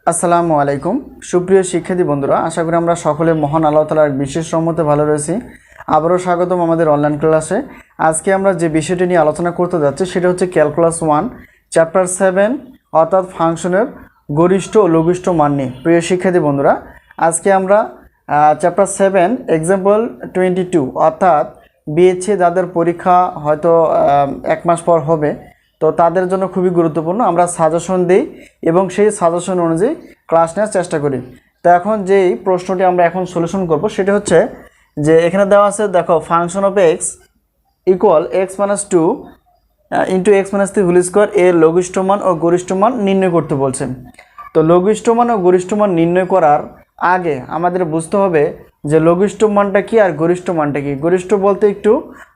আসসালামু আলাইকুম সুপ্রিয় শিক্ষার্থী বন্ধুরা, আশা করি আমরা সকলে মহান আল্লাহ তাআলার বিশেষ রহমতে ভালো রয়েছি। আবারও স্বাগতম আমাদের অনলাইন ক্লাসে। আজকে আমরা যে বিষয়টি নিয়ে আলোচনা করতে যাচ্ছি সেটা হচ্ছে ক্যালকুলাস 1 চ্যাপ্টার 7 অর্থাৎ ফাংশনের গরিষ্ঠ ও লঘিষ্ঠ মান নিয়ে। প্রিয় শিক্ষার্থী বন্ধুরা, আজকে আমরা চ্যাপ্টার 7 এক্সাম্পল 22 অর্থাৎ বিএসসি যাদের পরীক্ষা হয়তো এক মাস পর হবে, তো তাদের জন্য খুবই গুরুত্বপূর্ণ। আমরা সাজেশন দিই এবং সেই সাজেশন অনুযায়ী ক্লাস নেওয়ার চেষ্টা করি। তো এখন যেই প্রশ্নটি আমরা এখন সলিউশন করব সেটা হচ্ছে যে এখানে দেওয়া আছে, দেখো function of x equal x minus 2 into x minus 3 whole square এর লঘিষ্ঠ মান ও গরিষ্ঠ মান নির্ণয় করতে বলছেন। তো লঘিষ্ঠ মান ও গরিষ্ঠ মান নির্ণয় করার আগে আমাদের বুঝতে হবে যে লঘিষ্ঠ মানটা কি আর গরিষ্ঠ মানটা কি। গরিষ্ঠ বলতে একটু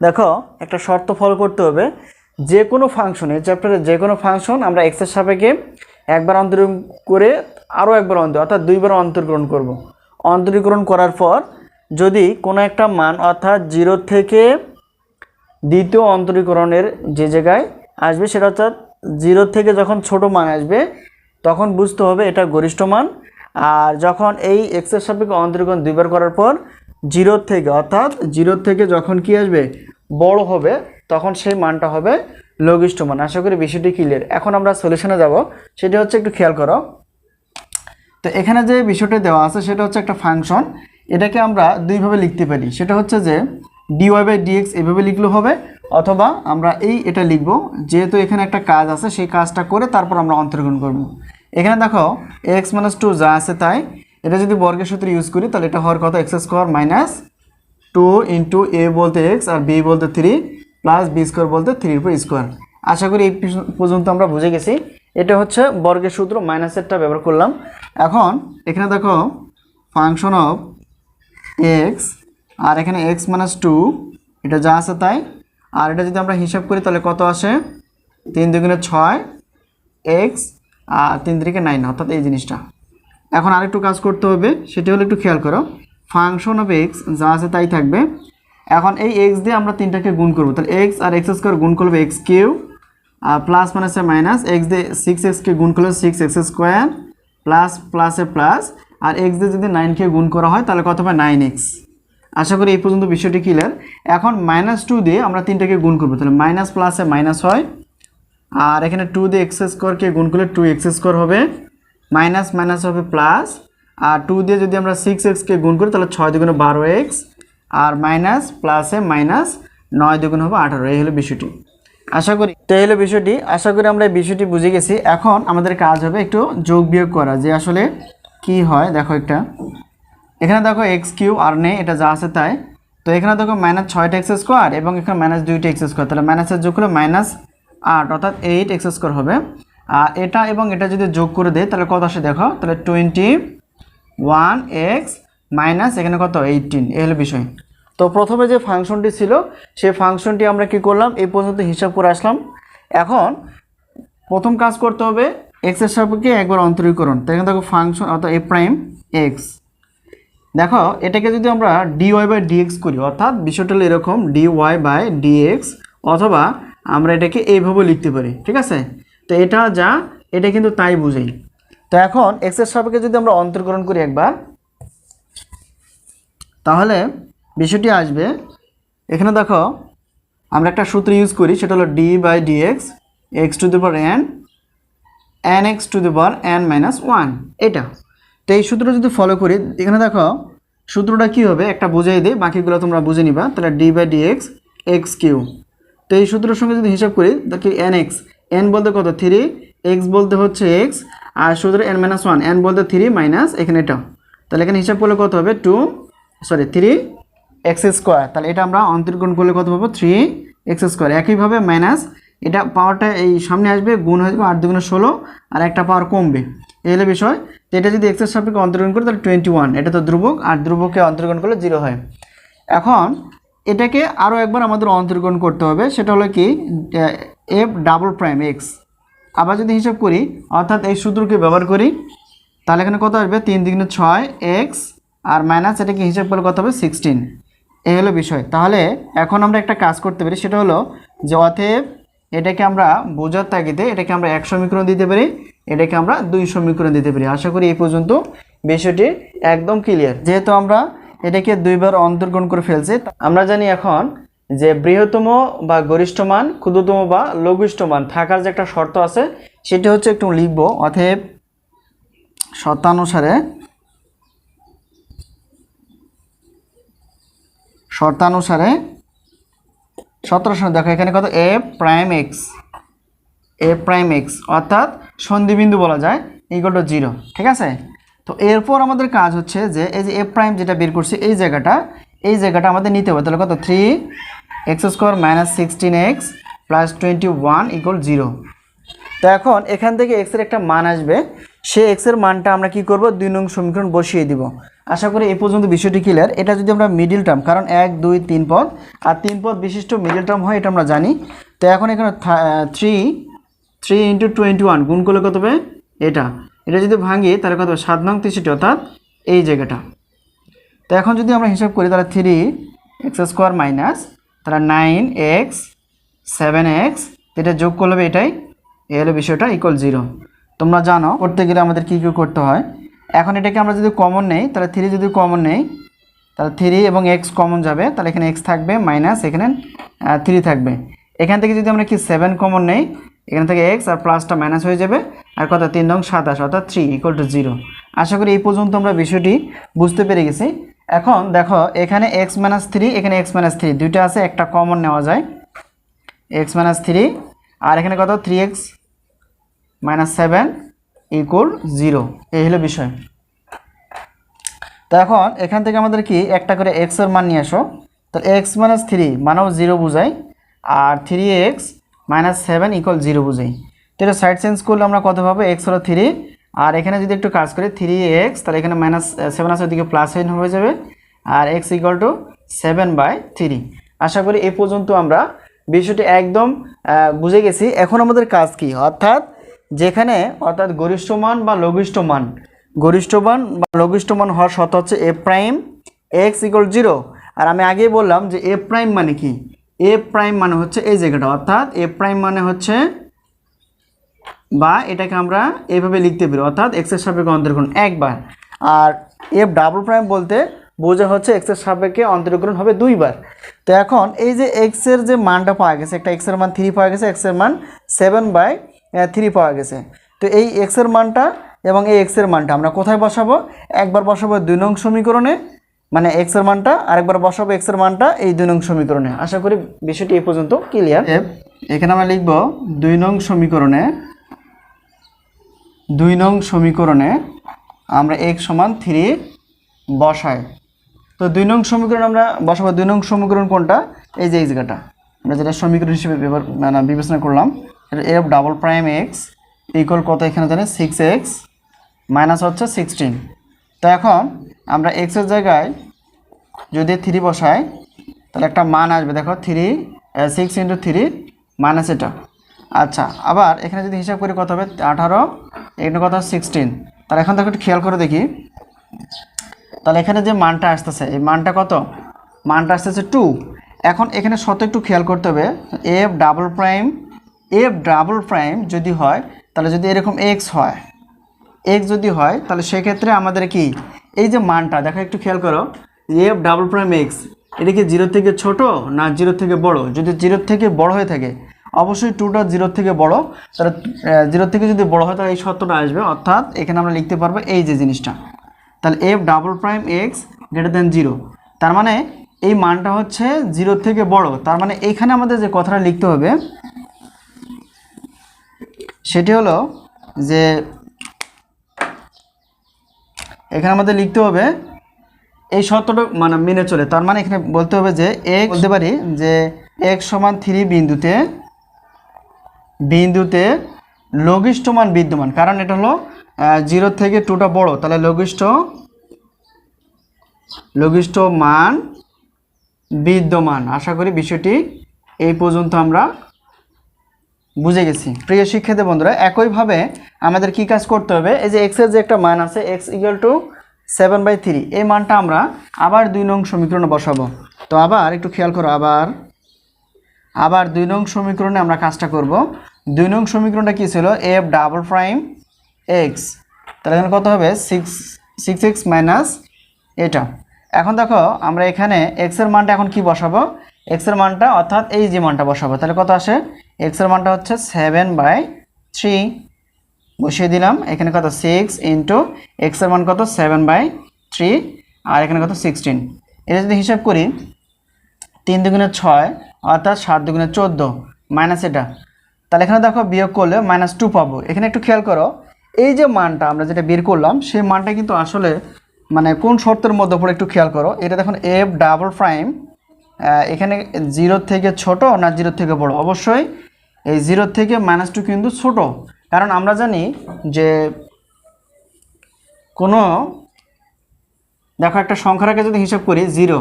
দেখো একটা শর্ত ফলো করতে হবে, যে কোনো ফাংশনে চ্যাপ্টারে যে কোনো ফাংশন আমরা এক্সের সাপেক্ষে একবার অন্তরীকরণ করে আরও একবার অর্থাৎ দুইবার অন্তরীকরণ করব। অন্তরীকরণ করার পর যদি কোনো একটা মান অর্থাৎ 0 থেকে দ্বিতীয় অন্তরীকরণের যে জায়গায় আসবে সেটা অর্থাৎ 0 থেকে যখন ছোট মান আসবে তখন বুঝতে হবে এটা গরিষ্ঠ মান। আর যখন এই এক্সের সাপেক্ষে অন্তরীকরণ দুইবার করার পর 0 থেকে অর্থাৎ 0 থেকে যখন কি আসবে বড় হবে তখন সেই মানটা হবে লঘিষ্ঠ মান। আশা করি বিষয়টি ক্লিয়ার। এখন আমরা সলিউশনে যাব, সেটা হচ্ছে একটু খেয়াল করো। তো এখানে যে বিষয়টা দেওয়া আছে সেটা হচ্ছে একটা ফাংশন, এটাকে আমরা দুইভাবে লিখতে পারি। সেটা হচ্ছে যে dy/dx এভাবে লিখলেও হবে, অথবা আমরা এটা লিখব, যেহেতু এখানে একটা কাজ আছে সেই কাজটা করে তারপর আমরা অন্তরীকরণ করব। এখানে দেখো x - 2 যা আছে তাই, এটা যদি বর্গের সূত্র ইউজ করি তাহলে এটা হওয়ার কথা x² - 2 ইন্টু a বলতে x আর b বলতে 3 প্লাস b স্কোয়ার বলতে 3/2। আশা করি এই পর্যন্ত আমরা বুঝে গেছি। এটা হচ্ছে বর্গের সূত্র, মাইনাসেরটা ব্যবহার করলাম। এখন এখানে দেখো ফাংশন অফ এক্স আর এখানে x - 2 এটা যা আছে তাই, আর এটা যদি আমরা হিসাব করি তাহলে কত আসে 3 × 2 = 6 x আর 3 × 3 = 9 অর্থাৎ এই জিনিসটা। এখন আরেকটু কাজ করতে হবে, সেটা হলো একটু খেয়াল করো, ফাংশন অফ এক্স যা আছে তাই থাকবে। এখন এই x দিয়ে আমরা তিনটাকে গুণ করব, তাহলে x আর x² গুণ করবে x³ আর প্লাস মাইনাসে মাইনাস, x দিয়ে 6x কে গুণ করলে 6x² প্লাস প্লাসে প্লাস, আর x দিয়ে যদি 9 কে গুণ করা হয় তাহলে কত হবে 9x। আশা করি এই পর্যন্ত বিষয়টি ক্লিয়ার। এখন -2 দিয়ে আমরা তিনটাকে গুণ করব, তাহলে মাইনাস প্লাসে মাইনাস হয়, আর এখানে 2 দিয়ে x² কে গুণ করলে 2x² হবে, মাইনাস মাইনাস হবে প্লাস, আর 2 দিয়ে যদি আমরা 6x কে গুণ করি তাহলে 6 × 2 = 12x, আর মাইনাস প্লাসে মাইনাস 9 × 2 = 18। এই হলো বিষয়টি। আশা করি আমরা এই বিষয়টি বুঝে গেছি। এখন আমাদের কাজ হবে একটু যোগ বিয়োগ করা, যে আসলে কি হয়। দেখো এখানে দেখো x³ আর নেই, এটা যা আছে তাই। তো এখানে দেখো -6টা x² এবং এখানে -2টা x², তাহলে মাইনাসের যোগ করলে -8 অর্থাৎ 8x² হবে। আর এটা এবং এটা যদি যোগ করে দেয় তাহলে কত আসে দেখো, তাহলে 21x মাইনাস এখানে কত 18। এই হলো বিষয়। তো প্রথমে যে ফাংশনটি ছিল সেই ফাংশনটি আমরা কি করলাম, এই পর্যন্ত হিসাব করে আসলাম। এখন প্রথম কাজ করতে হবে x এর সাপেক্ষে একবার অন্তরীকরণ। তো এখানে দেখো ফাংশন অর্থাৎ f'(x), দেখো এটাকে যদি আমরা dy/dx করি, অর্থাৎ বিষয়টা হলো এরকম dy/dx, অথবা আমরা এটাকে এইভাবে লিখতে পারি, ঠিক আছে। তো এটা কিন্তু তাই বুঝেই। তো এখন x এর সাপেক্ষে যদি আমরা অন্তরীকরণ করি একবার, তাহলে বিষয়টি আসবে। এখানে দেখো আমরা একটা সূত্র ইউজ করি, সেটা হলো d/dx x⁴n nx⁴n - 1 এটা। তো এই সূত্রটা যদি ফলো করি, এখানে দেখো সূত্রটা কি হবে একটা বুঝিয়ে দিই, বাকিগুলো তোমরা বুঝে নিবা। তাহলে d/dx x³। তো এই সূত্রের সঙ্গে যদি হিসাব করি দেখি nx, n বলতে কত 3, x বলতে হচ্ছে x, আর সূত্র n-1, n বলতে 3 মাইনাস এখানে এটা, তাহলে এখানে হিসাব করলে কত হবে 3x²। তাহলে এটা আমরা অন্তরীকরণ করলে কত পাবো 3x²। একইভাবে মাইনাস এটা পাওয়ারটা এই সামনে আসবে, গুণ হয়ে যাবে 8 × 2 = 16, আর একটা পাওয়ার কমবে। এই হলো বিষয়। তো এটা যদি x এর সাপেক্ষে অন্তরীকরণ করি তাহলে 21, এটা তো ধ্রুবক, আর ধ্রুবককে অন্তরীকরণ করলে 0 হয়। এখন এটাকে আরও একবার আমাদের অন্তরীকরণ করতে হবে, সেটা হলো কি f'(x). আবার যদি হিসাব করি অর্থাৎ এই সূত্রকে ব্যবহার করি তাহলে এখানে কত আসবে 3 × 3 = 6x, আর মাইনাস এটাকে হিসাব করলে কত হবে 16। এই হলো বিষয়। তাহলে এখন আমরা একটা কাজ করতে পারি, সেটা হলো যে অতএব এটাকে আমরা বোঝার তাগিদে এটাকে আমরা 1 সমীকরণ দিতে পারি। এটাকে আমরা 2 সমীকরণ দিতে পারি। আশা করি এই পর্যন্ত বিষয়টি একদম ক্লিয়ার। যেহেতু আমরা এটাকে 2 বার অন্তর্গ্রহণ করে ফেলছি, আমরা জানি এখন যে বৃহত্তম বা গরিষ্ঠ মান, ক্ষুদ্রতম বা লঘিষ্ঠ মান থাকার যে একটা শর্ত আছে, সেটা হচ্ছে একটু লিখব। অতএব শর্তানুসারে দেখো এখানে কত এ প্রাইম এক্স অর্থাৎ সন্ধিবিন্দু বলা যায় ইকুয়াল টু 0, ঠিক আছে। তো এরপর আমাদের কাজ হচ্ছে যে এই যে এ প্রাইম যেটা বের করছি এই জায়গাটা আমাদের নিতে হবে। তাহলে কত 3x² - 16x + 21 = 0। তো এখন এখান থেকে x এর একটা মান আসবে, সেই x এর মানটা আমরা কি করব 2 নং সমীকরণ বসিয়ে দিব। আশা করি এই পর্যন্ত বিষয়টি ক্লিয়ার। এটা যদি আমরা মিডল টার্ম, কারণ 1 2 3 পদ আর 3 পদ বিশিষ্ট মিডল টার্ম হয়, এটা আমরা জানি। তো এখন এখানে 3 × 21 গুণ করলে কত হবে, এটা যদি ভাঙি তাহলে কত 7 নং 63, অর্থাৎ এই জায়গাটা। তো এখন যদি আমরা হিসাব করি তাহলে 3x² তাহলে 9x 7x এটা যোগ করলে হবে এটাই, এই হলো বিষয়টা ইকুয়াল 0। তোমরা জানো করতে গেলে আমাদের কী করতে হয়। এখন এটাকে আমরা যদি কমন নেই, তাহলে 3 যদি কমন নেই তাহলে 3 এবং x কমন যাবে, তাহলে এখানে x থাকবে মাইনাস এখানে 3 থাকবে। এখান থেকে যদি আমরা কি 7 কমন নেই, এখান থেকে x আর প্লাসটা মাইনাস হয়ে যাবে, আর কত 3 নং 27 অর্থাৎ 3 = 0। আশা করি এই পর্যন্ত আমরা বিষয়টি বুঝতে পেরে গেছি। এখন দেখো এখানে x - 3 এখানে x - 3 দুইটা আছে, একটা কমন নেওয়া যায় x - 3, আর এখানে কত 3x - 7 = 0, এই হলো বিষয়। তো এখন এখান থেকে আমাদের কি একটা করে x এর মান নিয়ে আসো। তো x - 3 মানেও 0 বোঝায়, আর 3x - 7 = 0 বোঝায়। তো এটা সাইড চেঞ্জ করলে আমরা কত পাবো, x হলো 3, আর এখানে যদি একটু কাজ করি 3x, তাহলে এখানে -7 আছে, ওদিকে প্লাস হয়ে যাবে, আর x = 7/3। আশা করি এই পর্যন্ত আমরা বিষয়টি একদম বুঝে গেছি। এখন আমাদের কাজ কি, অর্থাৎ গরিষ্ঠ মান বা লঘিষ্ঠ মান হওয়ার শর্ত হচ্ছে a প্রাইম x = 0। আর আমি আগেই বললাম যে a প্রাইম মানে কি, a প্রাইম মানে হচ্ছে এই জায়গাটা, অর্থাৎ a প্রাইম মানে হচ্ছে, বা এটাকে আমরা এইভাবে লিখতে পারি, অর্থাৎ x এর সাপেক্ষে অন্তর্গ্রহণ একবার, আর f ডাবল প্রাইম বলতে বোঝা হচ্ছে x এর সাপেক্ষে অন্তর্গ্রহণ হবে 2 বার। তো এখন এই যে x এর যে মানটা পাওয়া গেছে, একটা x এর মান 3 পাওয়া গেছে, x এর মান 7/3 পাওয়া গেছে। তো এই x এর মানটা এবং এই x এর মানটা আমরা কোথায় বসাবো, একবার বসাবো 2 নং সমীকরণে, মানে x এর মানটা, আরেকবার বসাবো x এর মানটা এই 2 নং সমীকরণে। আশা করি বিষয়টি এই পর্যন্ত ক্লিয়ার। এখানে আমরা লিখব 2 নং সমীকরণে আমরা x = 3 বসাই। তো 2 নং সমীকরণ আমরা বসাবো, 2 নং সমীকরণ কোনটা, এই যে এই জায়গাটা আমরা যেটা সমীকরণ হিসেবে বিবেচনা করলাম, এটা f double prime x equal কত, এখানে জানি 6x মাইনাস হচ্ছে 16। তো এখন আমরা x এর জায়গায় যদি 3 বসাই তাহলে একটা মান আসবে, দেখো 6 × 3 মাইনাস এটা। আচ্ছা, আবার এখানে যদি হিসাব করি কত হবে 18, এখানে কত 16। তাহলে এখন দেখো একটু খেয়াল করে দেখি, তাহলে এখানে যে মানটা আসতেছে এই মানটা কত, মানটা আসতেছে 2। এখন এখানে শত একটু খেয়াল করতে হবে, f ডাবল প্রাইম যদি হয়, তাহলে যদি এরকম x যদি হয় তাহলে সেক্ষেত্রে আমাদের কি এই যে মানটা দেখো একটু খেয়াল করো, f ডাবল প্রাইম x এটা কি 0 থেকে ছোট না 0 থেকে বড়, যদি 0 থেকে বড় হয়ে থাকে অবশ্যই 2টা 0 থেকে বড়, তাহলে 0 থেকে যদি বড় হয় তাহলে এই শর্তটা আসবে, অর্থাৎ এখানে আমরা লিখতে পারবো এই যে জিনিসটা, তাহলে f ডাবল প্রাইম x > 0, তার মানে এই মানটা হচ্ছে 0 থেকে বড়। তার মানে এইখানে আমাদের যে কথাটা লিখতে হবে সেটি হলো যে এখানে আমাদের লিখতে হবে এই শর্তটা মানে মেনে চলে। তার মানে এখানে বলতে হবে যে x বলতে পারি যে x = 3 বিন্দুতে লঘিষ্ঠ মান বিদ্যমান, কারণ এটা হলো 0 থেকে 2টা বড়, তাহলে লঘিষ্ঠ মান বিদ্যমান। আশা করি বিষয়টি এই পর্যন্ত আমরা বুঝে গেছি। প্রিয় শিক্ষার্থী বন্ধুরা, একইভাবে আমাদের কি কাজ করতে হবে, এই যে x এর যে একটা মান আছে x = 7/3, এই মানটা আমরা আবার 2 নং সমীকরণে বসাবো। তো আবার একটু খেয়াল করো, আবার 2 নং সমীকরণে আমরা কাজটা করব। 2 নং সমীকরণটা কি ছিল, f ডাবল প্রাইম এক্স, তাহলে এখানে কত হবে 6x মাইনাস এটা। এখন দেখো আমরা এখানে এক্সের মানটা এখন কি বসাবো, এক্সের মানটা অর্থাৎ এই যে মানটা বসাবো, তাহলে কত আসে, এক্সের মানটা হচ্ছে 7/3 বসিয়ে দিলাম। এখানে কত 6 ইন্টু এক্সের মান কত 7/3 আর এখানে কত 16। এটা যদি হিসাব করি 3 দুগুণে 6 অর্থাৎ 7 দুগুণে 14 মাইনাস এটা, তাহলে এখানে দেখো বিয়োগ করলে -2 পাবো। এখানে একটু খেয়াল করো, এই যে মানটা আমরা যেটা বের করলাম সেই মানটা কিন্তু আসলে মানে কোন শর্তের মধ্যে পড়ে একটু খেয়াল করো। এটা দেখুন এফ ডাবল প্রাইম এখানে 0 থেকে ছোট না 0 থেকে বড়, অবশ্যই এই 0 থেকে -2 কিন্তু ছোট, কারণ আমরা জানি যে কোনো দেখো একটা সংখ্যাটাকে যদি হিসাব করি 0,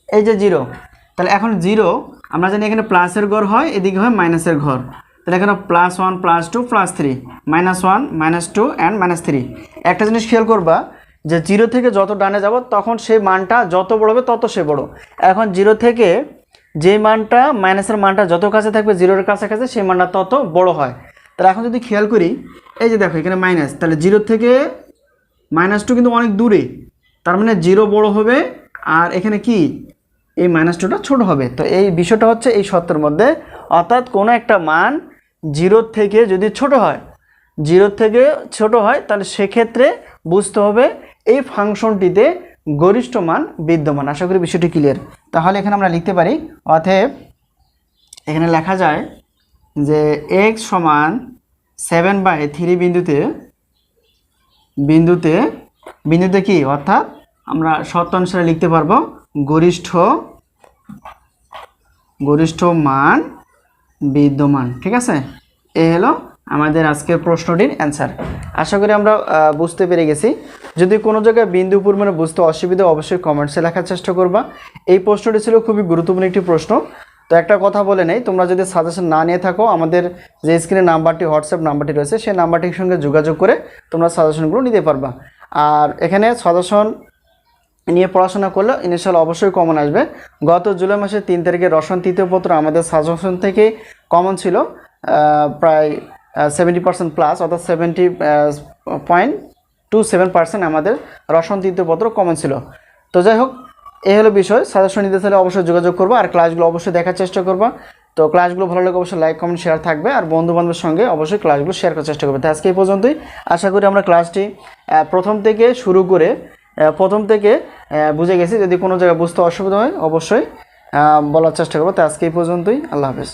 এই যে 0, তাহলে এখন 0 আমরা জানি এখানে প্লাসের ঘর হয়, এদিকে হয় মাইনাসের ঘর, তাহলে এখানে +1 +2 +3 -1 -2 অ্যান্ড -3। একটা জিনিস খেয়াল করবা যে 0 থেকে যত ডানে যাব তখন সেই মানটা যত বড় হবে তত সে বড়। এখন 0 থেকে যে মানটা মাইনাসের মানটা যত কাছে থাকবে 0-এর কাছাকাছি সেই মানটা তত বড় হয়। তাহলে এখন যদি খেয়াল করি এই যে দেখো এখানে মাইনাস, তাহলে 0 থেকে -2 কিন্তু অনেক দূরে, তার মানে 0 বড় হবে আর এখানে কি এই -2টা ছোট হবে। তো এই বিষয়টা হচ্ছে এই শর্তের মধ্যে, অর্থাৎ কোনো একটা মান 0 থেকে যদি ছোট হয়, 0 থেকে ছোট হয় তাহলে সেক্ষেত্রে বুঝতে হবে এই ফাংশনটিতে গরিষ্ঠ মান বিদ্যমান। আশা করি বিষয়টি ক্লিয়ার। তাহলে এখানে আমরা লিখতে পারি, অতএব এখানে লেখা যায় যে x সমান 7/3 বিন্দুতে কি, অর্থাৎ আমরা শর্ত অনুসারে লিখতে পারবো গরিষ্ঠ মান বিদ্যমান। ঠিক আছে, এই হলো আমাদের আজকের প্রশ্নটির অ্যান্সার। আশা করি আমরা বুঝতে পেরে গেছি। যদি কোনো জায়গায় বিন্দু পরিমাণে বুঝতে অসুবিধা অবশ্যই কমেন্টসে লেখার চেষ্টা করবা। এই প্রশ্নটি ছিল খুবই গুরুত্বপূর্ণ একটি প্রশ্ন। তো একটা কথা বলে নেই, তোমরা যদি সাজেশন না নিয়ে থাকো আমাদের যে স্ক্রিনে নাম্বারটি হোয়াটসঅ্যাপ নাম্বারটি রয়েছে সেই নাম্বারটির সঙ্গে যোগাযোগ করে তোমরা সাজেশনগুলো নিতে পারবা। আর এখানে সাজেশন নিয়ে পড়াশোনা করলে ইনশাআল্লাহ অবশ্যই কমন আসবে। গত জুলাই মাসের 3 তারিখে রসায়ন তৃতীয় পত্র আমাদের সাজেশন থেকে কমন ছিল প্রায় 70% প্লাস, অর্থাৎ 70.27% আমাদের রসায়ন তৃতীয় পত্র কমন ছিল। তো যাই হোক, এই হলো বিষয়। সাজেশন নিতে চাইলে অবশ্যই যোগাযোগ করবো আর ক্লাসগুলো অবশ্যই দেখার চেষ্টা করবা। তো ক্লাসগুলো ভালো লাগে অবশ্যই লাইক কমেন্ট শেয়ার থাকবে, আর বন্ধু বান্ধবের সঙ্গে অবশ্যই ক্লাসগুলো শেয়ার করার চেষ্টা করবে। তো আজকে এই পর্যন্তই। আশা করি আমরা ক্লাসটি প্রথম থেকে শুরু করে বুঝে গেছি। যদি কোনো জায়গায় বুঝতে অসুবিধা হয় অবশ্যই বলার চেষ্টা করবো। তো আজকে এই পর্যন্তই। আল্লাহ হাফেজ।